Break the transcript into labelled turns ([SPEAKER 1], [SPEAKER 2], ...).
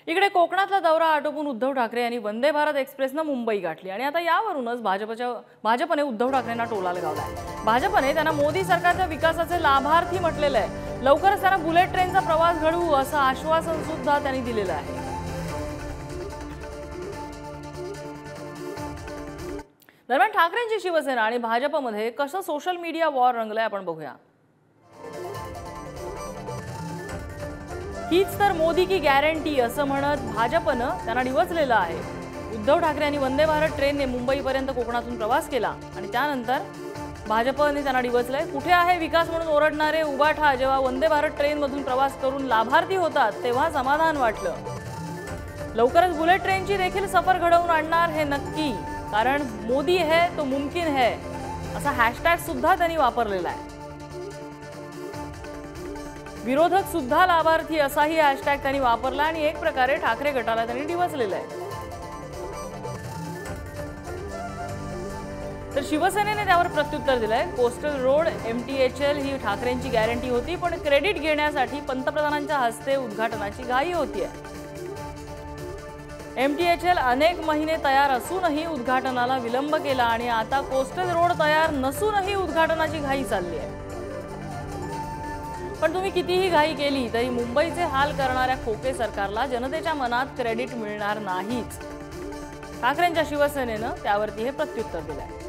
[SPEAKER 1] इकडे कोकणातला दौरा आटोपून उद्धव ठाकरे यांनी वंदे भारत एक्सप्रेसनं मुंबई गाठली आणि आता यावरूनच भाजपने उद्धव ठाकरेंना टोला लगावलाय। भाजपने त्यांना मोदी सरकारच्या विकासाचे लाभार्थी म्हटलेलं आहे। लवकरच त्यांना बुलेट ट्रेनचा प्रवास घडवू असं आश्वासन सुद्धा त्यांनी दिलेलं आहे। दरम्यान ठाकरेंची शिवसेना आणि भाजपमध्ये कसं सोशल मीडिया वॉर रंगलंय आपण बघूया। हीच तर मोदी की गॅरंटी असं म्हणत भाजपनं त्यांना डिवचलेलं आहे। उद्धव ठाकरे यांनी वंदे भारत ट्रेनने मुंबईपर्यंत कोकणातून प्रवास केला आणि त्यानंतर भाजपने त्यांना डिवचलंय। कुठे आहे विकास म्हणून ओरडणारे उबाठा जेव्हा वंदे भारत ट्रेनमधून प्रवास करून लाभार्थी होतात तेव्हा समाधान वाटलं। लवकरच बुलेट ट्रेनची देखील सफर घडवून आणणार हे नक्की, कारण मोदी है तो मुमकिन है असा हॅशटॅग सुद्धा त्यांनी वापरलेला आहे। विरोधक सुद्धा लाभार्थी असाही हॅशटॅग त्यांनी वापरला आणि एक प्रकारे ठाकरे गटाला त्यांनी डिवचलेलं आहे। तर शिवसेनेने त्यावर प्रत्युत्तर दिलंय। कोस्टल रोड MTHL ही ठाकरेंची गॅरंटी होती, पण क्रेडिट घेण्यासाठी पंतप्रधानांच्या हस्ते उद्घाटनाची घाई होतीये। MTHL अनेक महिने तयार असूनही उद्घाटनाला विलंब केला आणि आता कोस्टल रोड तयार नसूनही उद्घाटनाची घाई चालली आहे। पण तुम्ही कितीही घाई केली तरी मुंबईचे हाल करणाऱ्या खोके सरकारला जनतेच्या मनात क्रेडिट मिळणार नाहीच। ठाकरेंच्या शिवसेनेनं त्यावरती हे प्रत्युत्तर दिलंय।